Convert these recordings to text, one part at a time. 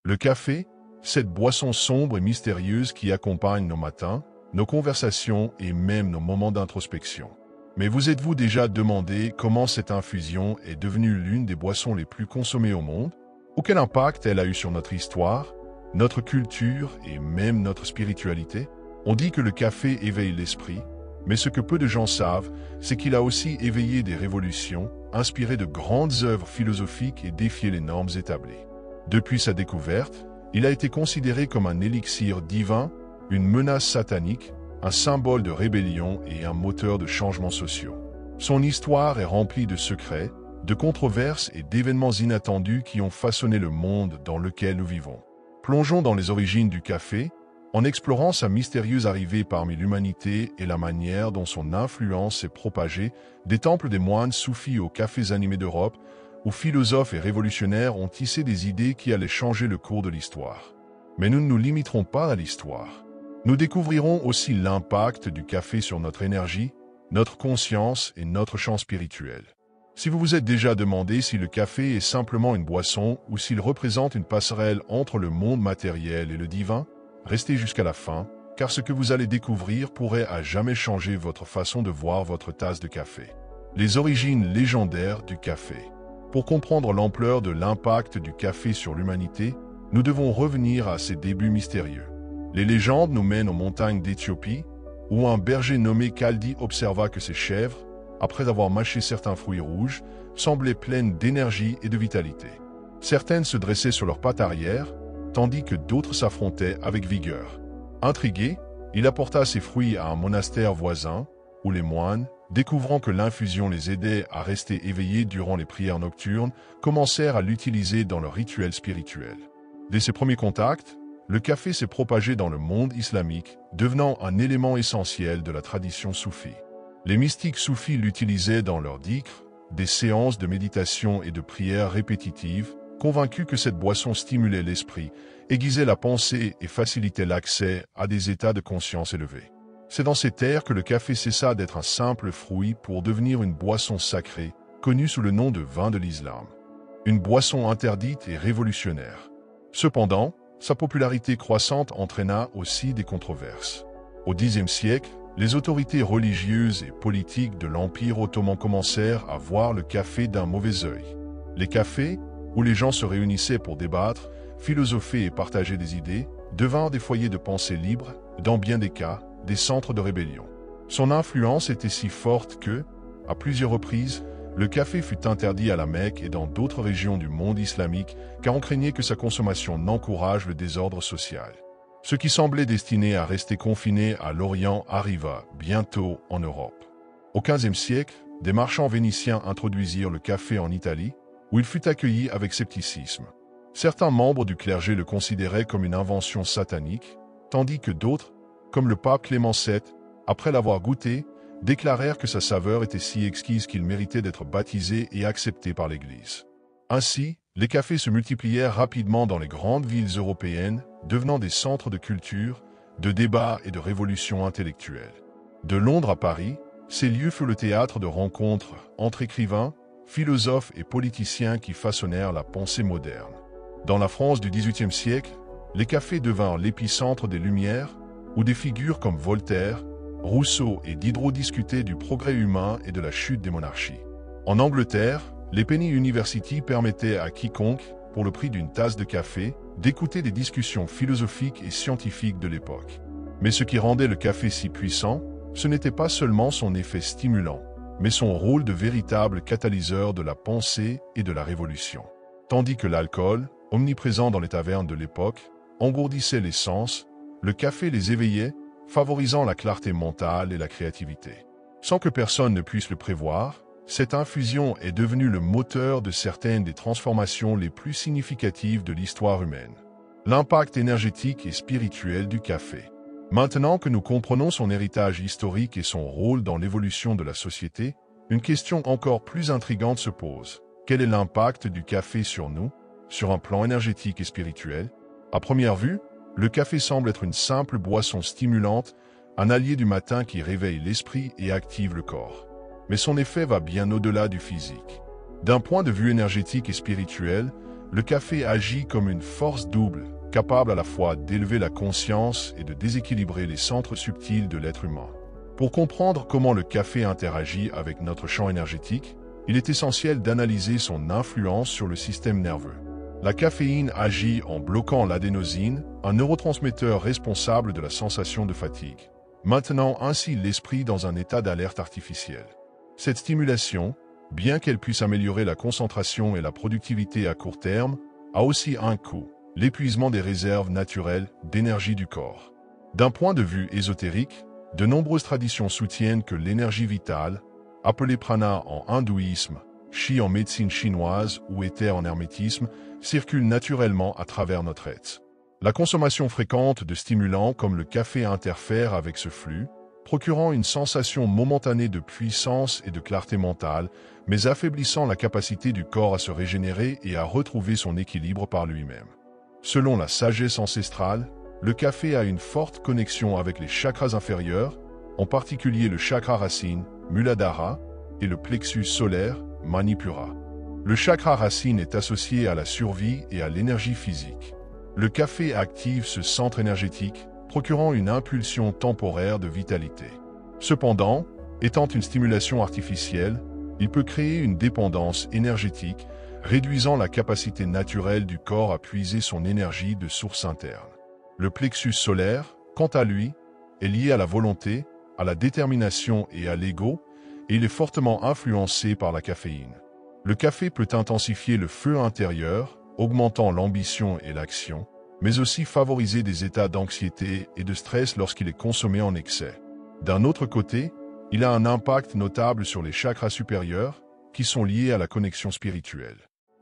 Le café, cette boisson sombre et mystérieuse qui accompagne nos matins, nos conversations et même nos moments d'introspection. Mais vous êtes-vous déjà demandé comment cette infusion est devenue l'une des boissons les plus consommées au monde? Ou quel impact elle a eu sur notre histoire, notre culture et même notre spiritualité? On dit que le café éveille l'esprit, mais ce que peu de gens savent, c'est qu'il a aussi éveillé des révolutions, inspiré de grandes œuvres philosophiques et défié les normes établies. Depuis sa découverte, il a été considéré comme un élixir divin, une menace satanique, un symbole de rébellion et un moteur de changements sociaux. Son histoire est remplie de secrets, de controverses et d'événements inattendus qui ont façonné le monde dans lequel nous vivons. Plongeons dans les origines du café, en explorant sa mystérieuse arrivée parmi l'humanité et la manière dont son influence s'est propagée des temples des moines soufis aux cafés animés d'Europe, où philosophes et révolutionnaires ont tissé des idées qui allaient changer le cours de l'histoire. Mais nous ne nous limiterons pas à l'histoire. Nous découvrirons aussi l'impact du café sur notre énergie, notre conscience et notre champ spirituel. Si vous vous êtes déjà demandé si le café est simplement une boisson ou s'il représente une passerelle entre le monde matériel et le divin, restez jusqu'à la fin, car ce que vous allez découvrir pourrait à jamais changer votre façon de voir votre tasse de café. Les origines légendaires du café. Pour comprendre l'ampleur de l'impact du café sur l'humanité, nous devons revenir à ses débuts mystérieux. Les légendes nous mènent aux montagnes d'Éthiopie, où un berger nommé Kaldi observa que ses chèvres, après avoir mâché certains fruits rouges, semblaient pleines d'énergie et de vitalité. Certaines se dressaient sur leurs pattes arrière, tandis que d'autres s'affrontaient avec vigueur. Intrigué, il apporta ces fruits à un monastère voisin, où les moines, découvrant que l'infusion les aidait à rester éveillés durant les prières nocturnes, commencèrent à l'utiliser dans leurs rituels spirituels. Dès ses premiers contacts, le café s'est propagé dans le monde islamique, devenant un élément essentiel de la tradition soufie. Les mystiques soufis l'utilisaient dans leurs dhikrs, des séances de méditation et de prières répétitives, convaincus que cette boisson stimulait l'esprit, aiguisait la pensée et facilitait l'accès à des états de conscience élevés. C'est dans ces terres que le café cessa d'être un simple fruit pour devenir une boisson sacrée, connue sous le nom de vin de l'islam. Une boisson interdite et révolutionnaire. Cependant, sa popularité croissante entraîna aussi des controverses. Au Xe siècle, les autorités religieuses et politiques de l'Empire ottoman commencèrent à voir le café d'un mauvais œil. Les cafés, où les gens se réunissaient pour débattre, philosopher et partager des idées, devinrent des foyers de pensée libres, dans bien des cas, des centres de rébellion. Son influence était si forte que, à plusieurs reprises, le café fut interdit à la Mecque et dans d'autres régions du monde islamique, car on craignait que sa consommation n'encourage le désordre social. Ce qui semblait destiné à rester confiné à l'Orient arriva bientôt en Europe. Au XVe siècle, des marchands vénitiens introduisirent le café en Italie, où il fut accueilli avec scepticisme. Certains membres du clergé le considéraient comme une invention satanique, tandis que d'autres, comme le pape Clément VII, après l'avoir goûté, déclarèrent que sa saveur était si exquise qu'il méritait d'être baptisé et accepté par l'Église. Ainsi, les cafés se multiplièrent rapidement dans les grandes villes européennes, devenant des centres de culture, de débats et de révolutions intellectuelles. De Londres à Paris, ces lieux furent le théâtre de rencontres entre écrivains, philosophes et politiciens qui façonnèrent la pensée moderne. Dans la France du XVIIIe siècle, les cafés devinrent l'épicentre des Lumières, où des figures comme Voltaire, Rousseau et Diderot discutaient du progrès humain et de la chute des monarchies. En Angleterre, les Penny University permettaient à quiconque, pour le prix d'une tasse de café, d'écouter des discussions philosophiques et scientifiques de l'époque. Mais ce qui rendait le café si puissant, ce n'était pas seulement son effet stimulant, mais son rôle de véritable catalyseur de la pensée et de la révolution. Tandis que l'alcool, omniprésent dans les tavernes de l'époque, engourdissait les sens, le café les éveillait, favorisant la clarté mentale et la créativité. Sans que personne ne puisse le prévoir, cette infusion est devenue le moteur de certaines des transformations les plus significatives de l'histoire humaine. L'impact énergétique et spirituel du café. Maintenant que nous comprenons son héritage historique et son rôle dans l'évolution de la société, une question encore plus intrigante se pose. Quel est l'impact du café sur nous, sur un plan énergétique et spirituel? À première vue, le café semble être une simple boisson stimulante, un allié du matin qui réveille l'esprit et active le corps. Mais son effet va bien au-delà du physique. D'un point de vue énergétique et spirituel, le café agit comme une force double, capable à la fois d'élever la conscience et de déséquilibrer les centres subtils de l'être humain. Pour comprendre comment le café interagit avec notre champ énergétique, il est essentiel d'analyser son influence sur le système nerveux. La caféine agit en bloquant l'adénosine, un neurotransmetteur responsable de la sensation de fatigue, maintenant ainsi l'esprit dans un état d'alerte artificielle. Cette stimulation, bien qu'elle puisse améliorer la concentration et la productivité à court terme, a aussi un coût, l'épuisement des réserves naturelles d'énergie du corps. D'un point de vue ésotérique, de nombreuses traditions soutiennent que l'énergie vitale, appelée prana en hindouisme, chi en médecine chinoise ou éther en hermétisme, circule naturellement à travers notre être. La consommation fréquente de stimulants comme le café interfère avec ce flux, procurant une sensation momentanée de puissance et de clarté mentale, mais affaiblissant la capacité du corps à se régénérer et à retrouver son équilibre par lui-même. Selon la sagesse ancestrale, le café a une forte connexion avec les chakras inférieurs, en particulier le chakra racine, Muladhara, et le plexus solaire, Manipura. Le chakra racine est associé à la survie et à l'énergie physique. Le café active ce centre énergétique, procurant une impulsion temporaire de vitalité. Cependant, étant une stimulation artificielle, il peut créer une dépendance énergétique, réduisant la capacité naturelle du corps à puiser son énergie de source interne. Le plexus solaire, quant à lui, est lié à la volonté, à la détermination et à l'ego, et il est fortement influencé par la caféine. Le café peut intensifier le feu intérieur, augmentant l'ambition et l'action, mais aussi favoriser des états d'anxiété et de stress lorsqu'il est consommé en excès. D'un autre côté, il a un impact notable sur les chakras supérieurs, qui sont liés à la connexion spirituelle.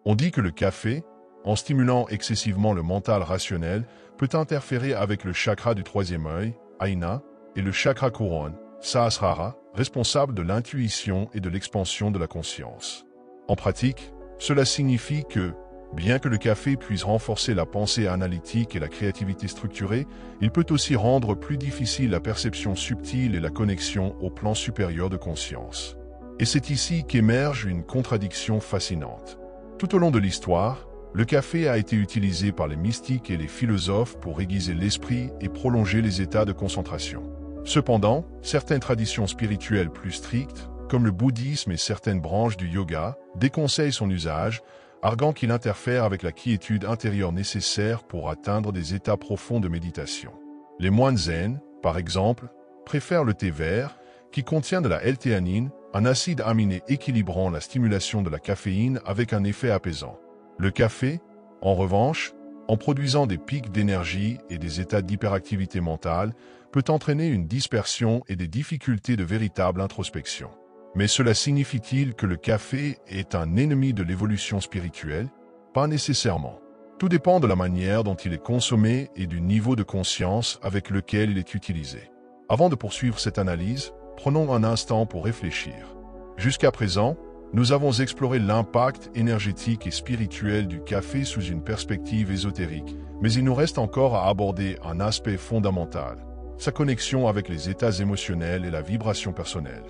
On dit que le café, en stimulant excessivement le mental rationnel, peut interférer avec le chakra du troisième œil, Aina, et le chakra couronne, Sahasrara, responsable de l'intuition et de l'expansion de la conscience. En pratique, cela signifie que, bien que le café puisse renforcer la pensée analytique et la créativité structurée, il peut aussi rendre plus difficile la perception subtile et la connexion au plan supérieur de conscience. Et c'est ici qu'émerge une contradiction fascinante. Tout au long de l'histoire, le café a été utilisé par les mystiques et les philosophes pour aiguiser l'esprit et prolonger les états de concentration. Cependant, certaines traditions spirituelles plus strictes, comme le bouddhisme et certaines branches du yoga, déconseillent son usage, arguant qu'il interfère avec la quiétude intérieure nécessaire pour atteindre des états profonds de méditation. Les moines zen, par exemple, préfèrent le thé vert, qui contient de la L-théanine, un acide aminé équilibrant la stimulation de la caféine avec un effet apaisant. Le café, en revanche, en produisant des pics d'énergie et des états d'hyperactivité mentale, peut entraîner une dispersion et des difficultés de véritable introspection. Mais cela signifie-t-il que le café est un ennemi de l'évolution spirituelle? Pas nécessairement. Tout dépend de la manière dont il est consommé et du niveau de conscience avec lequel il est utilisé. Avant de poursuivre cette analyse, prenons un instant pour réfléchir. Jusqu'à présent, nous avons exploré l'impact énergétique et spirituel du café sous une perspective ésotérique, mais il nous reste encore à aborder un aspect fondamental, sa connexion avec les états émotionnels et la vibration personnelle.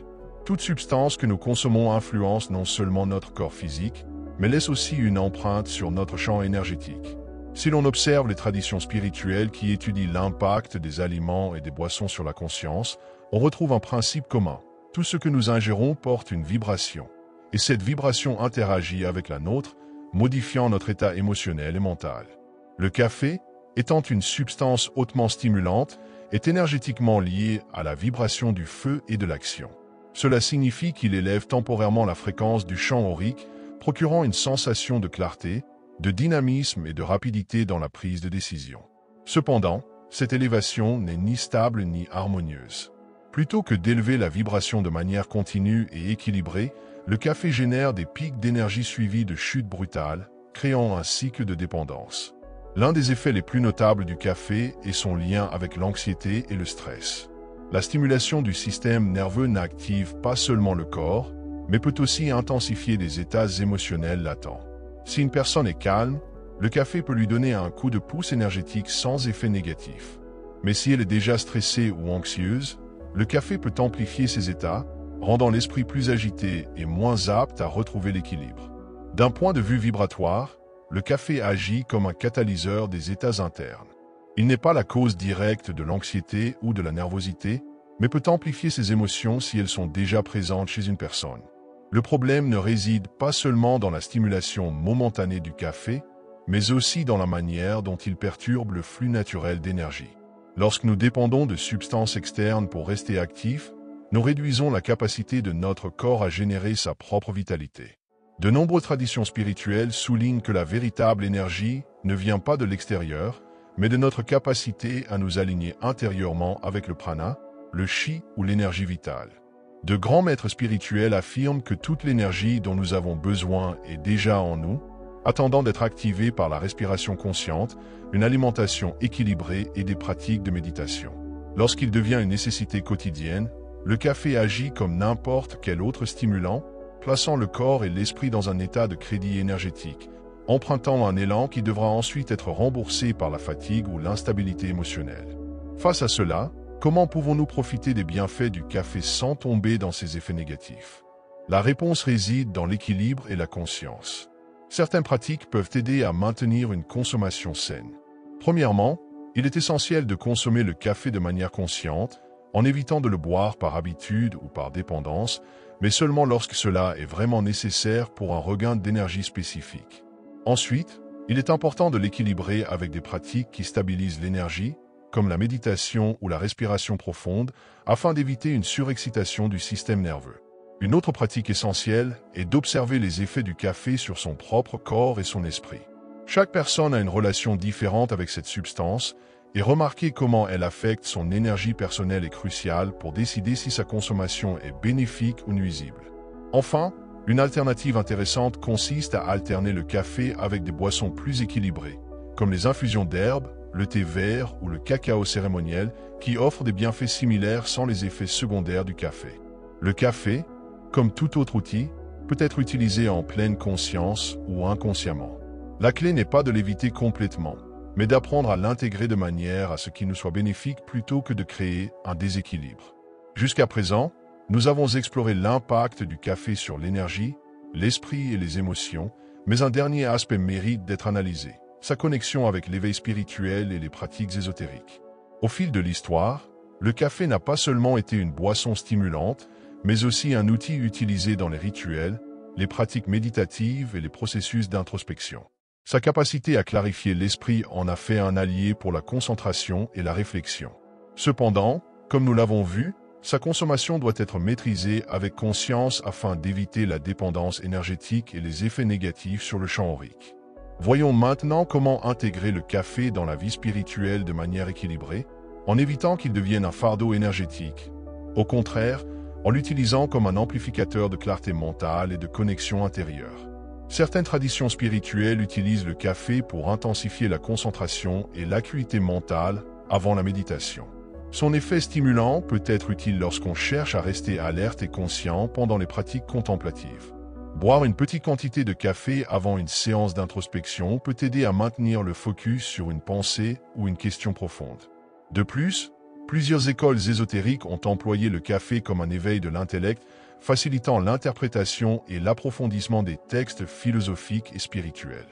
Toute substance que nous consommons influence non seulement notre corps physique, mais laisse aussi une empreinte sur notre champ énergétique. Si l'on observe les traditions spirituelles qui étudient l'impact des aliments et des boissons sur la conscience, on retrouve un principe commun. Tout ce que nous ingérons porte une vibration, et cette vibration interagit avec la nôtre, modifiant notre état émotionnel et mental. Le café, étant une substance hautement stimulante, est énergétiquement lié à la vibration du feu et de l'action. Cela signifie qu'il élève temporairement la fréquence du champ aurique, procurant une sensation de clarté, de dynamisme et de rapidité dans la prise de décision. Cependant, cette élévation n'est ni stable ni harmonieuse. Plutôt que d'élever la vibration de manière continue et équilibrée, le café génère des pics d'énergie suivis de chutes brutales, créant un cycle de dépendance. L'un des effets les plus notables du café est son lien avec l'anxiété et le stress. La stimulation du système nerveux n'active pas seulement le corps, mais peut aussi intensifier des états émotionnels latents. Si une personne est calme, le café peut lui donner un coup de pouce énergétique sans effet négatif. Mais si elle est déjà stressée ou anxieuse, le café peut amplifier ces états, rendant l'esprit plus agité et moins apte à retrouver l'équilibre. D'un point de vue vibratoire, le café agit comme un catalyseur des états internes. Il n'est pas la cause directe de l'anxiété ou de la nervosité, mais peut amplifier ces émotions si elles sont déjà présentes chez une personne. Le problème ne réside pas seulement dans la stimulation momentanée du café, mais aussi dans la manière dont il perturbe le flux naturel d'énergie. Lorsque nous dépendons de substances externes pour rester actifs, nous réduisons la capacité de notre corps à générer sa propre vitalité. De nombreuses traditions spirituelles soulignent que la véritable énergie ne vient pas de l'extérieur, mais de notre capacité à nous aligner intérieurement avec le prana, le chi ou l'énergie vitale. De grands maîtres spirituels affirment que toute l'énergie dont nous avons besoin est déjà en nous, attendant d'être activée par la respiration consciente, une alimentation équilibrée et des pratiques de méditation. Lorsqu'il devient une nécessité quotidienne, le café agit comme n'importe quel autre stimulant, plaçant le corps et l'esprit dans un état de crédit énergétique, empruntant un élan qui devra ensuite être remboursé par la fatigue ou l'instabilité émotionnelle. Face à cela, comment pouvons-nous profiter des bienfaits du café sans tomber dans ses effets négatifs? La réponse réside dans l'équilibre et la conscience. Certaines pratiques peuvent aider à maintenir une consommation saine. Premièrement, il est essentiel de consommer le café de manière consciente, en évitant de le boire par habitude ou par dépendance, mais seulement lorsque cela est vraiment nécessaire pour un regain d'énergie spécifique. Ensuite, il est important de l'équilibrer avec des pratiques qui stabilisent l'énergie, comme la méditation ou la respiration profonde, afin d'éviter une surexcitation du système nerveux. Une autre pratique essentielle est d'observer les effets du café sur son propre corps et son esprit. Chaque personne a une relation différente avec cette substance, et remarquer comment elle affecte son énergie personnelle est crucial pour décider si sa consommation est bénéfique ou nuisible. Enfin, une alternative intéressante consiste à alterner le café avec des boissons plus équilibrées, comme les infusions d'herbes, le thé vert ou le cacao cérémoniel, qui offrent des bienfaits similaires sans les effets secondaires du café. Le café, comme tout autre outil, peut être utilisé en pleine conscience ou inconsciemment. La clé n'est pas de l'éviter complètement, mais d'apprendre à l'intégrer de manière à ce qu'il nous soit bénéfique plutôt que de créer un déséquilibre. Jusqu'à présent, nous avons exploré l'impact du café sur l'énergie, l'esprit et les émotions, mais un dernier aspect mérite d'être analysé, sa connexion avec l'éveil spirituel et les pratiques ésotériques. Au fil de l'histoire, le café n'a pas seulement été une boisson stimulante, mais aussi un outil utilisé dans les rituels, les pratiques méditatives et les processus d'introspection. Sa capacité à clarifier l'esprit en a fait un allié pour la concentration et la réflexion. Cependant, comme nous l'avons vu, sa consommation doit être maîtrisée avec conscience afin d'éviter la dépendance énergétique et les effets négatifs sur le champ aurique. Voyons maintenant comment intégrer le café dans la vie spirituelle de manière équilibrée, en évitant qu'il devienne un fardeau énergétique. Au contraire, en l'utilisant comme un amplificateur de clarté mentale et de connexion intérieure. Certaines traditions spirituelles utilisent le café pour intensifier la concentration et l'acuité mentale avant la méditation. Son effet stimulant peut être utile lorsqu'on cherche à rester alerte et conscient pendant les pratiques contemplatives. Boire une petite quantité de café avant une séance d'introspection peut aider à maintenir le focus sur une pensée ou une question profonde. De plus, plusieurs écoles ésotériques ont employé le café comme un éveil de l'intellect, facilitant l'interprétation et l'approfondissement des textes philosophiques et spirituels.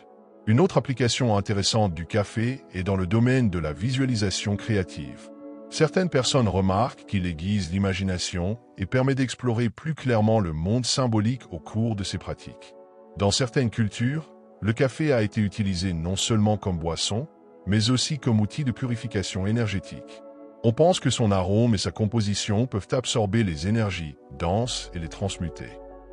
Une autre application intéressante du café est dans le domaine de la visualisation créative. Certaines personnes remarquent qu'il aiguise l'imagination et permet d'explorer plus clairement le monde symbolique au cours de ces pratiques. Dans certaines cultures, le café a été utilisé non seulement comme boisson, mais aussi comme outil de purification énergétique. On pense que son arôme et sa composition peuvent absorber les énergies denses et les transmuter.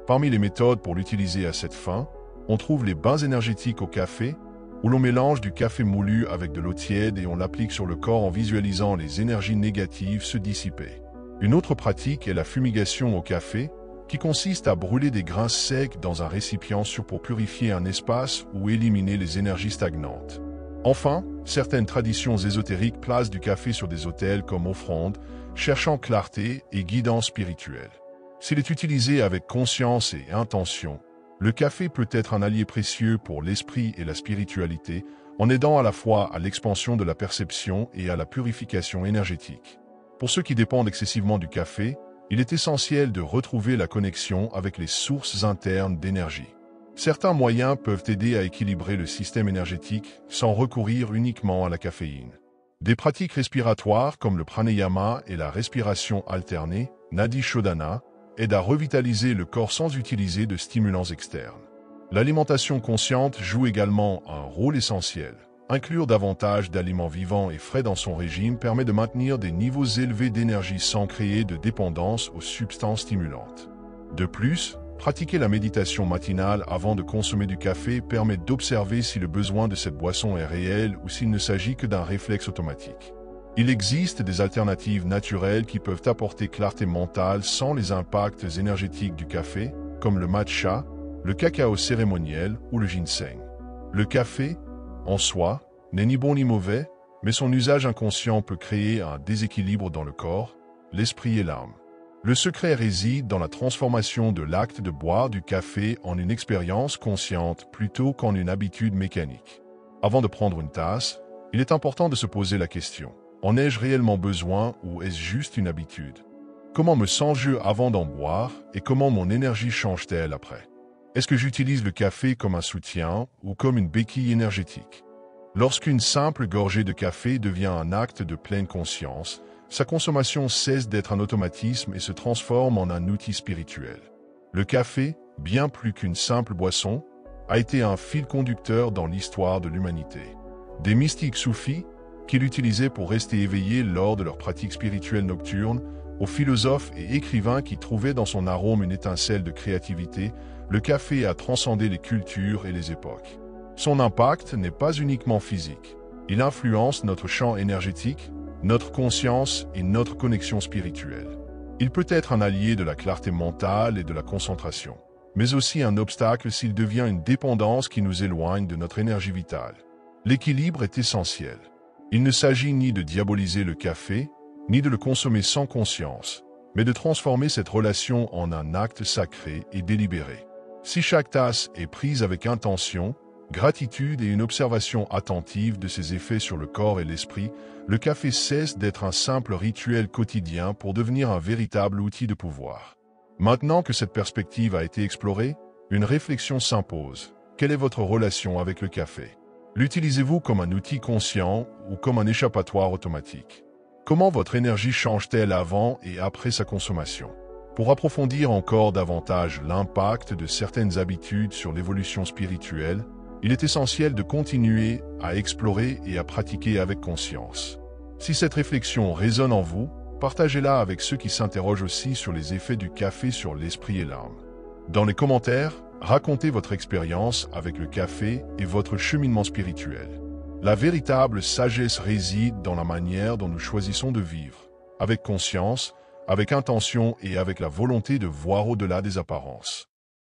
Parmi les méthodes pour l'utiliser à cette fin, on trouve les bains énergétiques au café, où l'on mélange du café moulu avec de l'eau tiède et on l'applique sur le corps en visualisant les énergies négatives se dissiper. Une autre pratique est la fumigation au café, qui consiste à brûler des grains secs dans un récipient pour purifier un espace ou éliminer les énergies stagnantes. Enfin, certaines traditions ésotériques placent du café sur des autels comme offrande, cherchant clarté et guidance spirituelle. S'il est utilisé avec conscience et intention, le café peut être un allié précieux pour l'esprit et la spiritualité, en aidant à la fois à l'expansion de la perception et à la purification énergétique. Pour ceux qui dépendent excessivement du café, il est essentiel de retrouver la connexion avec les sources internes d'énergie. Certains moyens peuvent aider à équilibrer le système énergétique sans recourir uniquement à la caféine. Des pratiques respiratoires comme le pranayama et la respiration alternée, Nadi Shodhana, aident à revitaliser le corps sans utiliser de stimulants externes. L'alimentation consciente joue également un rôle essentiel. Inclure davantage d'aliments vivants et frais dans son régime permet de maintenir des niveaux élevés d'énergie sans créer de dépendance aux substances stimulantes. De plus, pratiquer la méditation matinale avant de consommer du café permet d'observer si le besoin de cette boisson est réel ou s'il ne s'agit que d'un réflexe automatique. Il existe des alternatives naturelles qui peuvent apporter clarté mentale sans les impacts énergétiques du café, comme le matcha, le cacao cérémoniel ou le ginseng. Le café, en soi, n'est ni bon ni mauvais, mais son usage inconscient peut créer un déséquilibre dans le corps, l'esprit et l'âme. Le secret réside dans la transformation de l'acte de boire du café en une expérience consciente plutôt qu'en une habitude mécanique. Avant de prendre une tasse, il est important de se poser la question: en ai-je réellement besoin ou est-ce juste une habitude? Comment me sens-je avant d'en boire et comment mon énergie change-t-elle après? Est-ce que j'utilise le café comme un soutien ou comme une béquille énergétique? Lorsqu'une simple gorgée de café devient un acte de pleine conscience, sa consommation cesse d'être un automatisme et se transforme en un outil spirituel. Le café, bien plus qu'une simple boisson, a été un fil conducteur dans l'histoire de l'humanité. Des mystiques soufis, qui l'utilisaient pour rester éveillés lors de leurs pratiques spirituelles nocturnes, aux philosophes et écrivains qui trouvaient dans son arôme une étincelle de créativité, le café a transcendé les cultures et les époques. Son impact n'est pas uniquement physique. Il influence notre champ énergétique, notre conscience et notre connexion spirituelle. Il peut être un allié de la clarté mentale et de la concentration, mais aussi un obstacle s'il devient une dépendance qui nous éloigne de notre énergie vitale. L'équilibre est essentiel. Il ne s'agit ni de diaboliser le café, ni de le consommer sans conscience, mais de transformer cette relation en un acte sacré et délibéré. Si chaque tasse est prise avec intention, gratitude et une observation attentive de ses effets sur le corps et l'esprit, le café cesse d'être un simple rituel quotidien pour devenir un véritable outil de pouvoir. Maintenant que cette perspective a été explorée, une réflexion s'impose. Quelle est votre relation avec le café? L'utilisez-vous comme un outil conscient ou comme un échappatoire automatique? Comment votre énergie change-t-elle avant et après sa consommation? Pour approfondir encore davantage l'impact de certaines habitudes sur l'évolution spirituelle, il est essentiel de continuer à explorer et à pratiquer avec conscience. Si cette réflexion résonne en vous, partagez-la avec ceux qui s'interrogent aussi sur les effets du café sur l'esprit et l'âme. Dans les commentaires, racontez votre expérience avec le café et votre cheminement spirituel. La véritable sagesse réside dans la manière dont nous choisissons de vivre, avec conscience, avec intention et avec la volonté de voir au-delà des apparences.